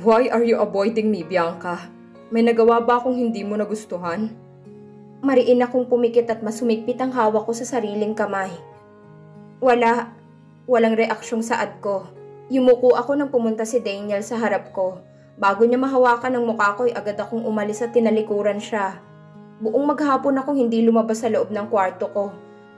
Why are you avoiding me, Bianca? May nagawa ba akong hindi mo nagustuhan? Mariin akong pumikit at masumigpit ang hawak ko sa sariling kamay. Walang reaksyong saad ko. Yumuko ako nang pumunta si Daniel sa harap ko. Bago niya mahawakan ang mukha ko ay agad akong umalis at tinalikuran siya. Buong maghapon akong hindi lumabas sa loob ng kwarto ko.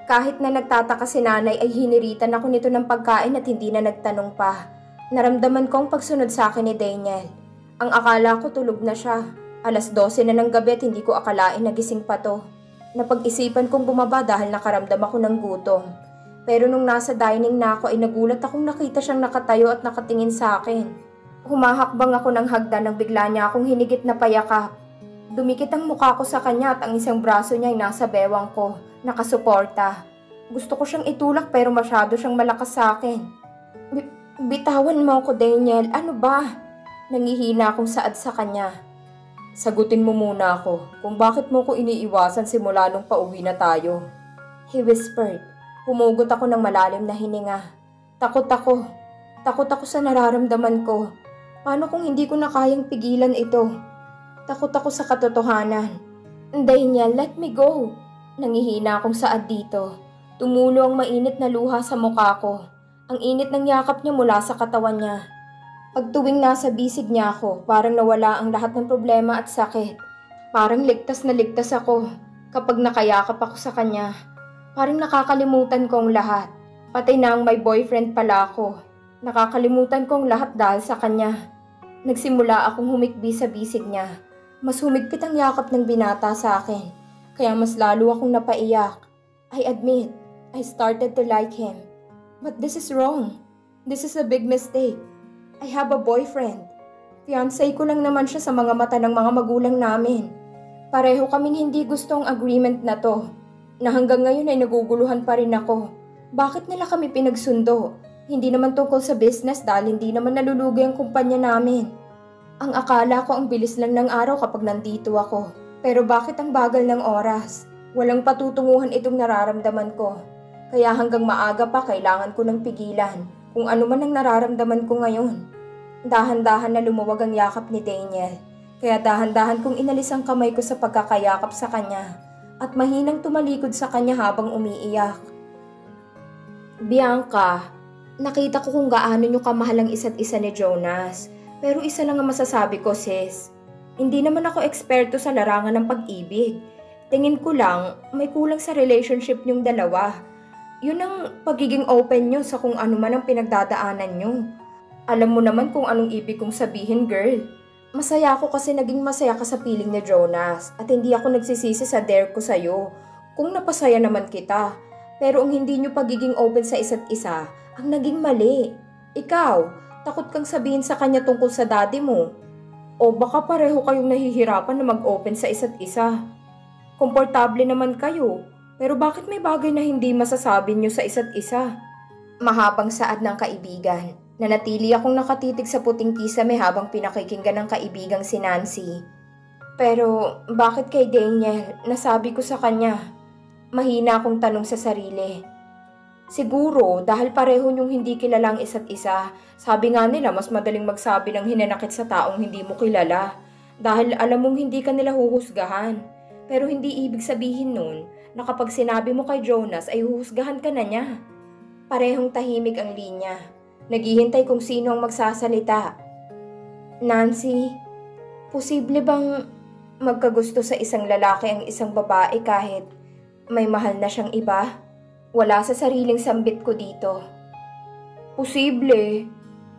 Kahit na nagtataka si nanay ay hiniritan ako nito ng pagkain at hindi na nagtanong pa. Naramdaman ko ang pagsunod sa akin ni Daniel. Ang akala ko tulog na siya. 12:00 na ng gabi at hindi ko akalain nagising pa to. Napag-isipan kong bumaba dahil nakaramdam ako ng gutom. Pero nung nasa dining na ako ay nagulat akong nakita siyang nakatayo at nakatingin sa akin. Humahakbang ako ng hagdan nang bigla niya akong hinigit na payakap. Dumikit ang mukha ko sa kanya at ang isang braso niya ay nasa bewang ko, nakasuporta. Gusto ko siyang itulak pero masyado siyang malakas sa akin. Bitawan mo ako, Daniel. Ano ba? Nangihina akong saad sa kanya. Sagutin mo muna ako kung bakit mo ko iniiwasan simula nung pauwi na tayo. He whispered. Humugot ako ng malalim na hininga. Takot ako. Takot ako sa nararamdaman ko. Paano kung hindi ko na kayang pigilan ito? Takot ako sa katotohanan. Daniel, let me go. Nangihina akong saad dito. Tumulo ang mainit na luha sa mukha ko. Ang init ng yakap niya mula sa katawan niya. Pagtuwing nasa bisig niya ako, parang nawala ang lahat ng problema at sakit. Parang ligtas na ligtas ako kapag nakayakap ako sa kanya. Parang nakakalimutan ko ang lahat. Pati na ang may boyfriend pala ako. Nakakalimutan ko ang lahat dahil sa kanya. Nagsimula akong humikbi sa bisig niya. Mas humigpit ang yakap ng binata sa akin. Kaya mas lalo akong napaiyak. I admit, I started to like him. But this is wrong. This is a big mistake. I have a boyfriend. Fiancé ko lang naman siya sa mga mata ng mga magulang namin. Pareho kaming hindi gusto ang agreement na to. Na hanggang ngayon ay naguguluhan pa rin ako. Bakit nila kami pinagsundo? Hindi naman tungkol sa business dahil hindi naman nalulugi ang kumpanya namin. Ang akala ko ang bilis lang ng araw kapag nandito ako. Pero bakit ang bagal ng oras? Walang patutunguhan itong nararamdaman ko. Kaya hanggang maaga pa kailangan ko ng pigilan. Kung ano man ang nararamdaman ko ngayon. Dahan-dahan na lumuwag ang yakap ni Daniel. Kaya dahan-dahan kong inalis ang kamay ko sa pagkakayakap sa kanya. At mahinang tumalikod sa kanya habang umiiyak. Bianca, nakita ko kung gaano niyo kamahal ang isa't isa ni Jonas. Pero isa lang ang masasabi ko, sis. Hindi naman ako eksperto sa larangan ng pag-ibig. Tingin ko lang, may kulang sa relationship niyong dalawa. Yun ang pagiging open nyo sa kung ano man ang pinagdadaanan nyo. Alam mo naman kung anong ibig kong sabihin, girl. Masaya ako kasi naging masaya ka sa piling ni Jonas at hindi ako nagsisisi sa dare ko sa'yo kung napasaya naman kita. Pero ang hindi nyo pagiging open sa isa't isa, ang naging mali. Ikaw, takot kang sabihin sa kanya tungkol sa daddy mo. O baka pareho kayong nahihirapan na mag-open sa isa't isa. Komportable naman kayo. Pero bakit may bagay na hindi masasabi niyo sa isa't isa? Mahabang saad ng kaibigan. Nanatili akong nakatitig sa puting kisame habang pinakikinggan ng kaibigang si Nancy. Pero bakit kay Daniel? Nasabi ko sa kanya. Mahina akong tanong sa sarili. Siguro dahil pareho niyong hindi kilalang isa't isa. Sabi nga nila mas madaling magsabi ng hinanakit sa taong hindi mo kilala. Dahil alam mong hindi ka nila huhusgahan. Pero hindi ibig sabihin nun na kapag sinabi mo kay Jonas ay huhusgahan ka na niya. Parehong tahimik ang linya. Naghihintay kung sino ang magsasalita. Nancy, posible bang magkagusto sa isang lalaki ang isang babae kahit may mahal na siyang iba? Wala sa sariling sambit ko dito. Posible.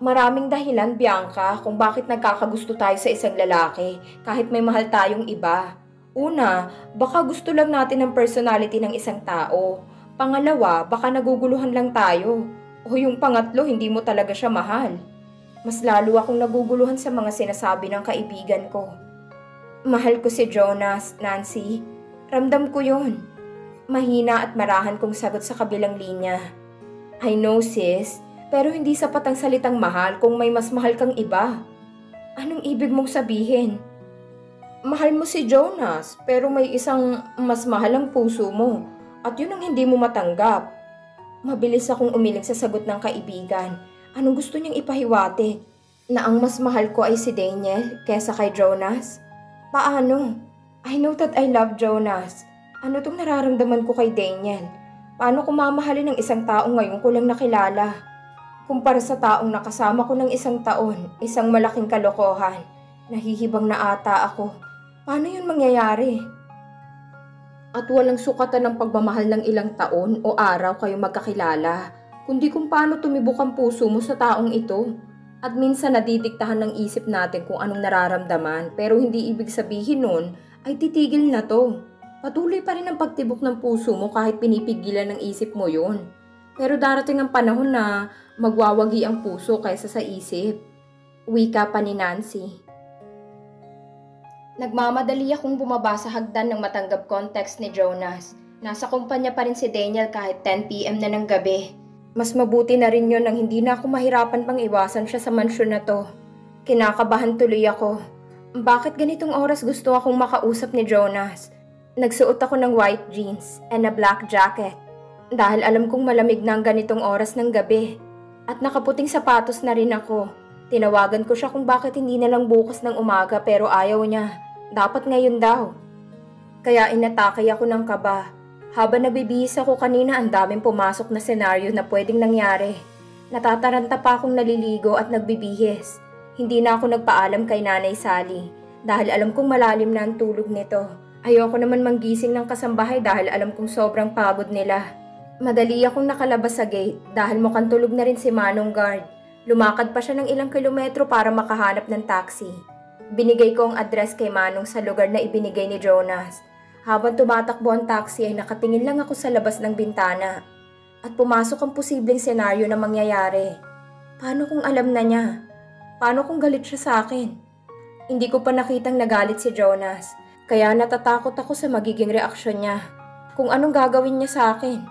Maraming dahilan, Bianca, kung bakit nagkakagusto tayo sa isang lalaki kahit may mahal tayong iba. Una, baka gusto lang natin ang personality ng isang tao. Pangalawa, baka naguguluhan lang tayo. O yung pangatlo, hindi mo talaga siya mahal. Mas lalo akong naguguluhan sa mga sinasabi ng kaibigan ko. Mahal ko si Jonas, Nancy. Ramdam ko yun. Mahina at marahan kong sagot sa kabilang linya. I know, sis, pero hindi sapat ang salitang mahal kung may mas mahal kang iba. Anong ibig mong sabihin? Mahal mo si Jonas, pero may isang mas mahal ang puso mo. At yun ang hindi mo matanggap. Mabilis akong umiling sa sagot ng kaibigan. Anong gusto niyang ipahiwatig? Na ang mas mahal ko ay si Daniel kesa kay Jonas? Paano? I know that I love Jonas. Ano tong nararamdaman ko kay Daniel? Paano ko mamahalin ng isang taong ngayon ko lang nakilala? Kumpara sa taong nakasama ko ng isang taon, isang malaking kalokohan. Nahihibang na ata ako. Paano yun mangyayari? At walang sukatan ng pagmamahal ng ilang taon o araw kayo magkakilala, kundi kung paano tumibok ang puso mo sa taong ito. At minsan nadidiktahan ng isip natin kung anong nararamdaman, pero hindi ibig sabihin nun ay titigil na to. Patuloy pa rin ang pagtibok ng puso mo kahit pinipigilan ng isip mo yun. Pero darating ang panahon na magwawagi ang puso kaysa sa isip. Wika pa ni Nancy. Nagmamadali akong bumaba sa hagdan ng matanggap context ni Jonas. Nasa kumpanya pa rin si Daniel kahit 10 PM na ng gabi. Mas mabuti na rin yun nang hindi na ako mahirapan pang iwasan siya sa mansyon na to. Kinakabahan tuloy ako. Bakit ganitong oras gusto akong makausap ni Jonas? Nagsuot ako ng white jeans and a black jacket. Dahil alam kong malamig na ang ganitong oras ng gabi. At nakaputing sapatos na rin ako. Tinawagan ko siya kung bakit hindi na lang bukas ng umaga pero ayaw niya. Dapat ngayon daw. Kaya inatake ako ng kaba. Habang nagbibihis ako kanina ang daming pumasok na senaryo na pwedeng nangyari. Natataranta pa akong naliligo at nagbibihis. Hindi na ako nagpaalam kay Nanay Sally dahil alam kong malalim na ang tulog nito. Ayoko naman manggising ng kasambahay dahil alam kong sobrang pagod nila. Madali akong nakalabas sa gate dahil mukhang tulog na rin si Manong guard. Lumakad pa siya ng ilang kilometro para makahanap ng taxi. Binigay ko ang address kay Manong sa lugar na ibinigay ni Jonas. Habang tumatakbo ang taxi ay nakatingin lang ako sa labas ng bintana. At pumasok ang posibleng senaryo na mangyayari. Paano kung alam na niya? Paano kung galit siya sa akin? Hindi ko pa nakitang nagalit si Jonas. Kaya natatakot ako sa magiging reaksyon niya. Kung anong gagawin niya sa akin.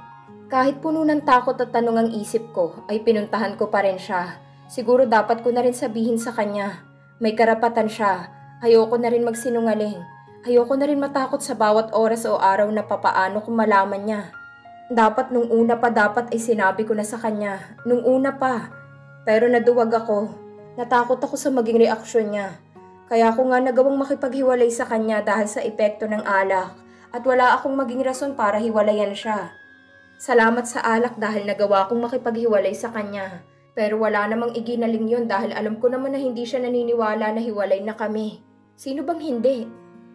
Kahit puno ng takot at tanong ang isip ko, ay pinuntahan ko pa rin siya. Siguro dapat ko na rin sabihin sa kanya. May karapatan siya. Ayoko na rin magsinungaling. Ayoko na rin matakot sa bawat oras o araw na papaano kung malaman niya. Dapat nung una pa dapat ay sinabi ko na sa kanya. Nung una pa. Pero naduwag ako. Natakot ako sa maging reaksyon niya. Kaya ako nga nagawang makipaghiwalay sa kanya dahil sa epekto ng alak. At wala akong maging rason para hiwalayan siya. Salamat sa alak dahil nagawa akong makipaghiwalay sa kanya. Pero wala namang iginaling yon dahil alam ko naman na hindi siya naniniwala na hiwalay na kami. Sino bang hindi?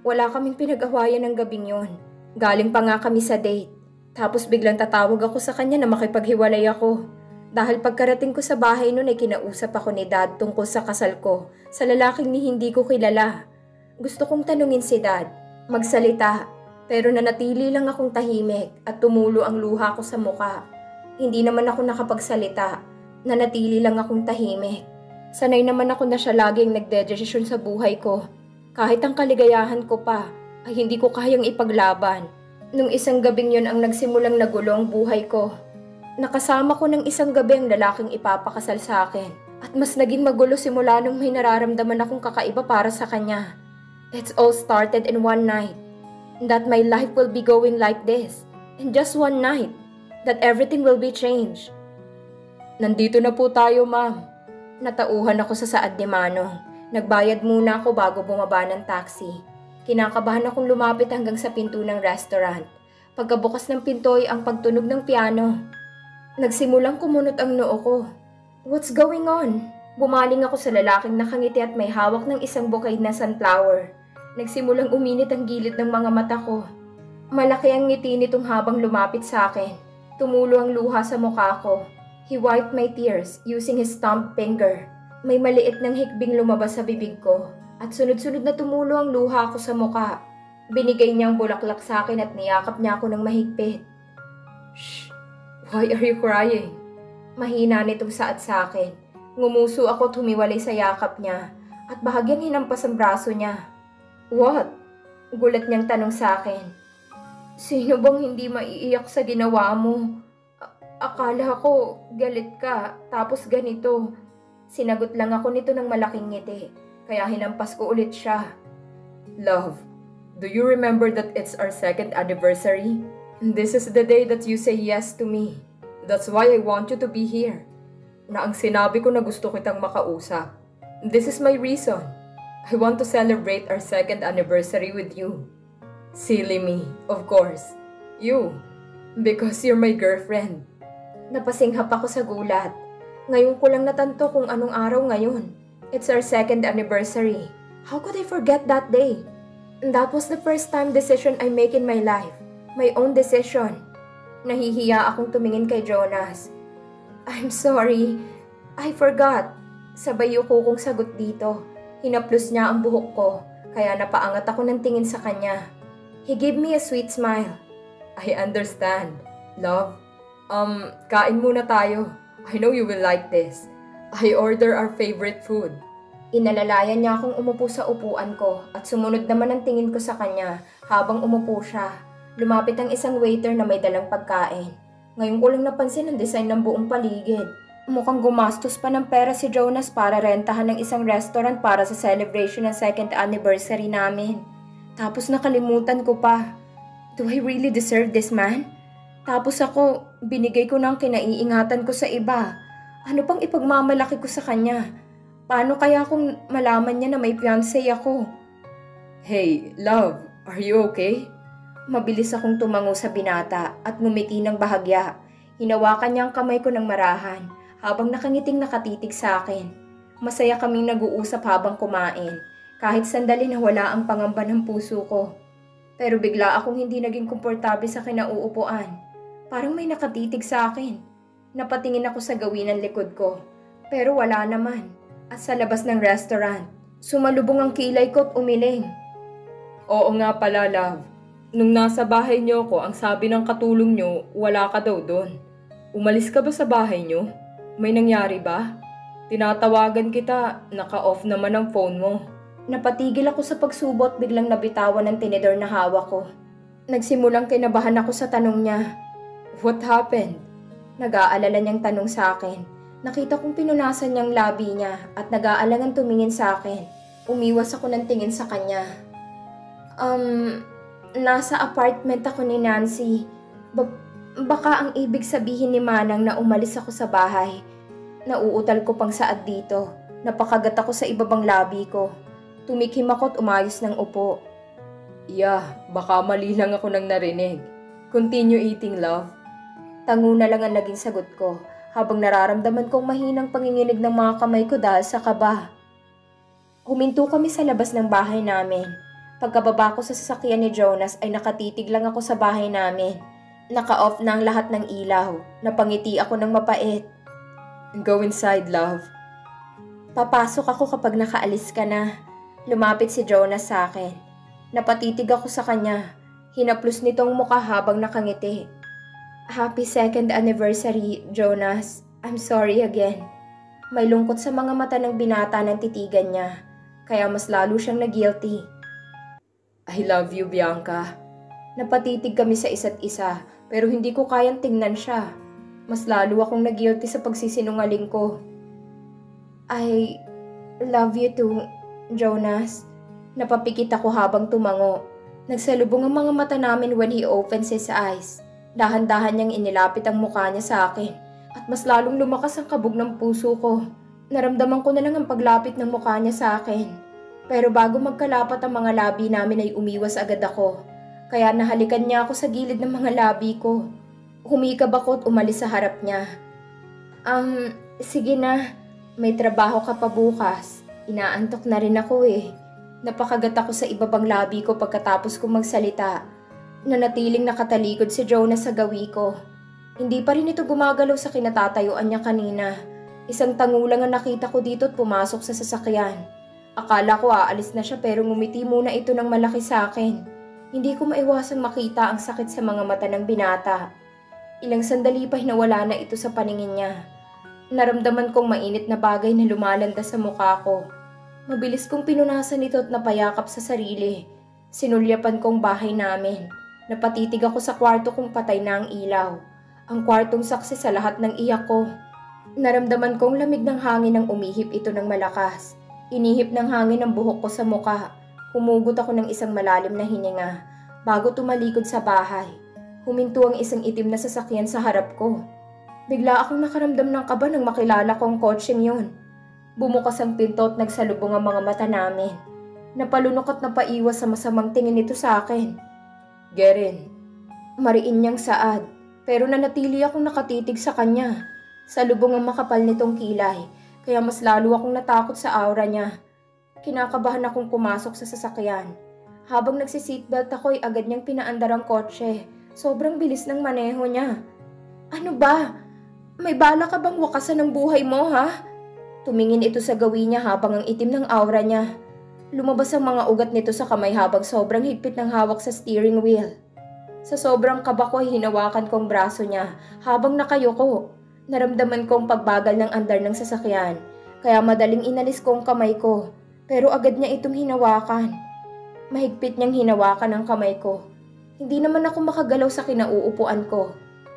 Wala kaming pinag-awayan ng gabing yon. Galing pa nga kami sa date. Tapos biglang tatawag ako sa kanya na makipaghiwalay ako. Dahil pagkarating ko sa bahay noon ay kinausap ako ni Dad tungkol sa kasal ko sa lalaking ni hindi ko kilala. Gusto kong tanungin si Dad, magsalita, pero nanatili lang akong tahimik at tumulo ang luha ko sa muka. Hindi naman ako nakapagsalita, nanatili lang akong tahimik. Sanay naman ako na siya laging nagdedesisyon sa buhay ko. Kahit ang kaligayahan ko pa, ay hindi ko kayang ipaglaban. Nung isang gabing yun ang nagsimulang nagulong buhay ko. Nakasama ko ng isang gabi ang lalaking ipapakasal sa akin. At mas naging magulo simula nung may nararamdaman akong kakaiba para sa kanya. It's all started in one night. That my life will be going like this. In just one night. That everything will be changed. Nandito na po tayo, ma'am. Natauhan ako sa saad ni Manong. Nagbayad muna ako bago bumaba ng taxi. Kinakabahan akong lumapit hanggang sa pinto ng restaurant. Pagkabukas ng pinto ay ang pagtunog ng piano. Nagsimulang kumunot ang noo ko. What's going on? Bumaling ako sa lalaking nakangiti at may hawak ng isang bouquet na sunflower. Nagsimulang uminit ang gilid ng mga mata ko. Malaki ang ngiti nitong habang lumapit sa akin. Tumulo ang luha sa mukha ko. He wiped my tears using his thumb finger. May maliit ng hikbing lumabas sa bibig ko at sunod-sunod na tumulo ang luha ko sa muka. Binigay niya ang bulaklak sa akin at niyakap niya ako ng mahigpit. Shh! Why are you crying? Mahina nitong saad sa akin. Ngumuso ako at humiwalay sa yakap niya at bahagyang hinampas ang braso niya. What? Gulat niyang tanong sa akin. Sino bang hindi maiiyak sa ginawa mo? Akala ko galit ka tapos ganito. Sinagot lang ako nito ng malaking ngiti, kaya hinampas ko ulit siya. Love, do you remember that it's our 2nd anniversary? This is the day that you say yes to me. That's why I want you to be here. Na ang sinabi ko na gusto kitang makausap. This is my reason. I want to celebrate our second anniversary with you. Silly me, of course. You. Because you're my girlfriend. Napasinghap ako sa gulat. Ngayon ko lang natanto kung anong araw ngayon. It's our second anniversary. How could I forget that day? That was the first time decision I make in my life. My own decision. Nahihiya akong tumingin kay Jonas. I'm sorry. I forgot. Sabay yuko kong sagot dito. Hinaplos niya ang buhok ko, kaya napaangat ako ng tingin sa kanya. He gave me a sweet smile. I understand. Love, kain muna tayo. I know you will like this. I order our favorite food. Inalalayan niya akong umupo sa upuan ko at sumunod naman ang tingin ko sa kanya habang umupo siya. Lumapit ang isang waiter na may dalang pagkain. Ngayon ko lang napansin ang design ng buong paligid. Mukhang gumastos pa ng pera si Jonas para rentahan ng isang restaurant para sa celebration ng second anniversary namin. Tapos nakalimutan ko pa. Do I really deserve this man? Tapos ako, binigay ko ng kinaiingatan ko sa iba. Ano pang ipagmamalaki ko sa kanya? Paano kaya kung malaman niya na may fiancé ako? Hey, love, are you okay? Mabilis akong tumango sa binata at ngumiti ng bahagya. Hinawakan niya ang kamay ko ng marahan habang nakangiting nakatitig sa akin. Masaya kaming nag-uusap habang kumain, kahit sandali na wala ang pangamba ng puso ko. Pero bigla akong hindi naging komportable sa kinauupuan. Parang may nakatitig sa akin. Napatingin ako sa gawin ng likod ko, pero wala naman. At sa labas ng restaurant, sumalubong ang kilay ko at umiling. Oo nga pala, love. Nung nasa bahay niyo ko, ang sabi ng katulong niyo, wala ka daw doon. Umalis ka ba sa bahay niyo? May nangyari ba? Tinatawagan kita, naka-off naman ang phone mo. Napatigil ako sa pagsubot, biglang nabitawan ng tinidor na hawak ko. Nagsimulang kinabahan ako sa tanong niya. What happened? Nag-aalala niyang tanong sa akin. Nakita kong pinunasan niyang labi niya at nag-aalangan tumingin sa akin. Umiwas ako ng tingin sa kanya. Nasa apartment ako ni Nancy. Baka ang ibig sabihin ni Manang na umalis ako sa bahay. Nauutal ko pang saad dito. Napakagat ako sa ibabang labi ko. Tumikim ako at umayos ng upo. Yeah, baka mali lang ako nang narinig. Continue eating, love. Tango na lang ang naging sagot ko habang nararamdaman kong mahinang panginginig ng mga kamay ko dahil sa kaba. Huminto kami sa labas ng bahay namin. Pagkababa ko sa sasakyan ni Jonas ay nakatitig lang ako sa bahay namin. Naka-off na ang lahat ng ilaw. Napangiti ako ng mapait. Go inside, love. Papasok ako kapag nakaalis ka na. Lumapit si Jonas sa akin. Napatitig ako sa kanya. Hinaplos nitong mukha habang nakangiti. Happy second anniversary, Jonas. I'm sorry again. May lungkot sa mga mata ng binata ng titigan niya. Kaya mas lalo siyang na-guilty. I love you, Bianca. Napatitig kami sa isa't isa, pero hindi ko kayang tingnan siya. Mas lalo akong na-guilty sa pagsisinungaling ko. I love you too, Jonas. Napapikit ako habang tumango. Nagsalubong ang mga mata namin when he opens his eyes. Dahan-dahan niyang inilapit ang mukha niya sa akin at mas lalong lumakas ang kabog ng puso ko. Naramdaman ko na lang ang paglapit ng mukha niya sa akin. Pero bago magkalapat ang mga labi namin ay umiwas agad ako. Kaya nahalikan niya ako sa gilid ng mga labi ko. Humikab ako at umalis sa harap niya. Sige na. May trabaho ka pa bukas. Inaantok na rin ako eh. Napakagat ako sa ibabang labi ko pagkatapos kong magsalita. Nanatiling nakatalikod si Jonas sa gawi ko. Hindi pa rin ito gumagalaw sa kinatatayuan niya kanina. Isang tangulang ang nakita ko dito at pumasok sa sasakyan. Akala ko aalis na siya pero ngumiti muna ito ng malaki sa akin. Hindi ko maiwasang makita ang sakit sa mga mata ng binata. Ilang sandali pa nawala na ito sa paningin niya. Naramdaman kong mainit na bagay na lumalanda sa mukha ko. Mabilis kong pinunasan ito at napayakap sa sarili. Sinulyapan kong bahay namin. Napatitig ako sa kwarto kung patay na ang ilaw. Ang kwartong saksi sa lahat ng iyak ko. Naramdaman kong lamig ng hangin ang umihip ito ng malakas. Inihip ng hangin ang buhok ko sa muka. Humugot ako ng isang malalim na hininga bago tumalikod sa bahay. Huminto ang isang itim na sasakyan sa harap ko. Bigla akong nakaramdam ng kaba nang makilala ko ang kotseng yun. Bumukas ang pinto at nagsalubong ang mga mata namin. Napalunok at napaiwas sa masamang tingin nito sa akin. Gerin. Mariin niyang saad, pero nanatili akong nakatitig sa kanya. Salubong ang makapal nitong kilay, kaya mas lalo akong natakot sa aura niya. Kinakabahan akong pumasok sa sasakyan. Habang nagsiseatbelt ako ay agad niyang pinaandar ang kotse. Sobrang bilis ng maneho niya. Ano ba? May bala ka bang wakasan ng buhay mo, ha? Tumingin ito sa gawin niya habang ang itim ng aura niya. Lumabas ang mga ugat nito sa kamay habang sobrang higpit ng hawak sa steering wheel. Sa sobrang kaba ko ay hinawakan kong braso niya habang nakayuko. Naramdaman kong pagbagal ng andar ng sasakyan, kaya madaling inalis ko ang kamay ko. Pero agad niya itong hinawakan. Mahigpit niyang hinawakan ang kamay ko. Hindi naman ako makagalaw sa kinauupuan ko.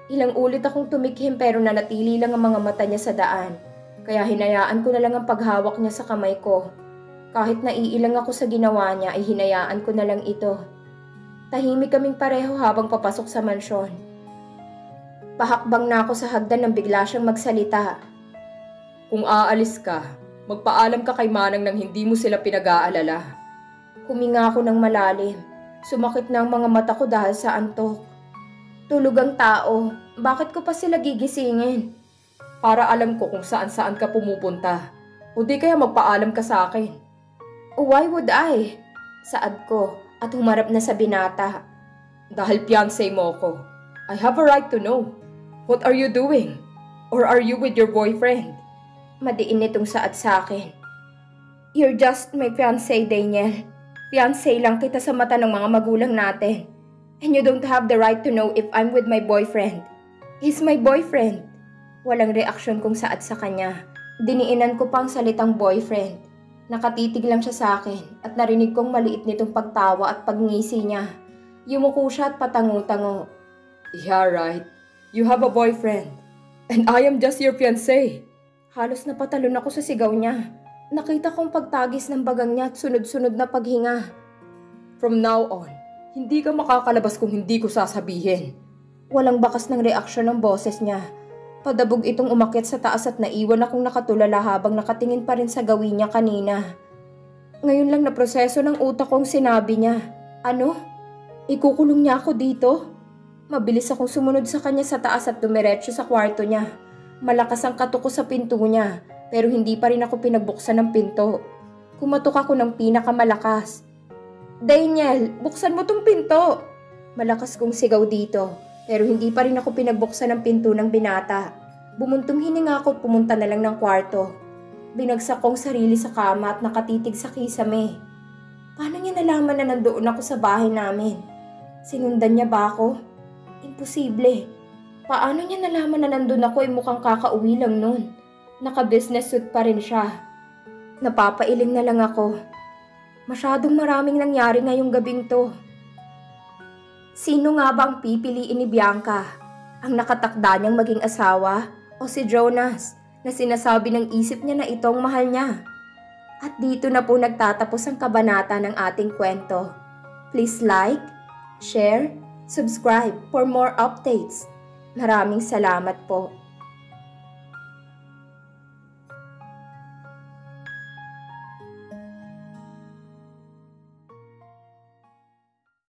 Ilang ulit akong tumikhim pero nanatili lang ang mga mata niya sa daan. Kaya hinayaan ko na lang ang paghawak niya sa kamay ko. Kahit naiilang ako sa ginawa niya ay hinayaan ko na lang ito. Tahimik kaming pareho habang papasok sa mansyon. Pahakbang na ako sa hagdan nang bigla siyang magsalita. Kung aalis ka, magpaalam ka kay Manang nang hindi mo sila pinag-aalala. Huminga ako ng malalim. Sumakit na ang mga mata ko dahil sa antok. Tulog ang tao. Bakit ko pa sila gigisingin? Para alam ko kung saan-saan ka pumupunta. O di kaya magpaalam ka sa akin. Why would I? Saad ko at humarap na sa binata. Dahil fiancé mo ko. I have a right to know. What are you doing? Or are you with your boyfriend? Madiin nitong saad sa akin. You're just my fiancé, Daniel. Fiancé lang kita sa mata ng mga magulang natin. And you don't have the right to know if I'm with my boyfriend. He's my boyfriend. Walang reaksyon kong saad sa kanya. Diniinan ko pang salitang boyfriend. Nakatitig lang siya sa akin at narinig kong maliit nitong pagtawa at pagngisi niya. Yumuko siya at patango-tango. Yeah, right. You have a boyfriend. And I am just your fiancé. Halos napatalon ako sa sigaw niya. Nakita kong pagtagis ng bagang niya at sunod-sunod na paghinga. From now on, hindi ka makakalabas kung hindi ko sasabihin. Walang bakas ng reaksyon ng boses niya. Padabog itong umakyat sa taas at naiwan akong nakatulala habang nakatingin pa rin sa gawin niya kanina. Ngayon lang na proseso ng utak kong sinabi niya. Ano? Ikukulong niya ako dito? Mabilis akong sumunod sa kanya sa taas at dumiretso sa kwarto niya. Malakas ang katuko sa pinto niya, pero hindi pa rin ako pinagbuksan ng pinto. Kumatok ako ng pinakamalakas. Daniel, buksan mo tong pinto! Malakas kong sigaw dito. Pero hindi pa rin ako pinagbuksan ng pinto ng binata. Bumuntong hininga ako at pumunta na lang ng kwarto. Binagsak kong sarili sa kama at nakatitig sa kisame. Paano niya nalaman na nandoon ako sa bahay namin? Sinundan niya ba ako? Imposible. Paano niya nalaman na nandun ako ay mukhang kakauwi lang nun? Naka-business suit pa rin siya. Napapailing na lang ako. Masyadong maraming nangyari ngayong gabing to. Sino nga bang pipiliin ni Bianca? Ang nakatakda niyang maging asawa o si Jonas na sinasabi ng isip niya na itong mahal niya? At dito na po nagtatapos ang kabanata ng ating kwento. Please like, share, subscribe for more updates. Maraming salamat po.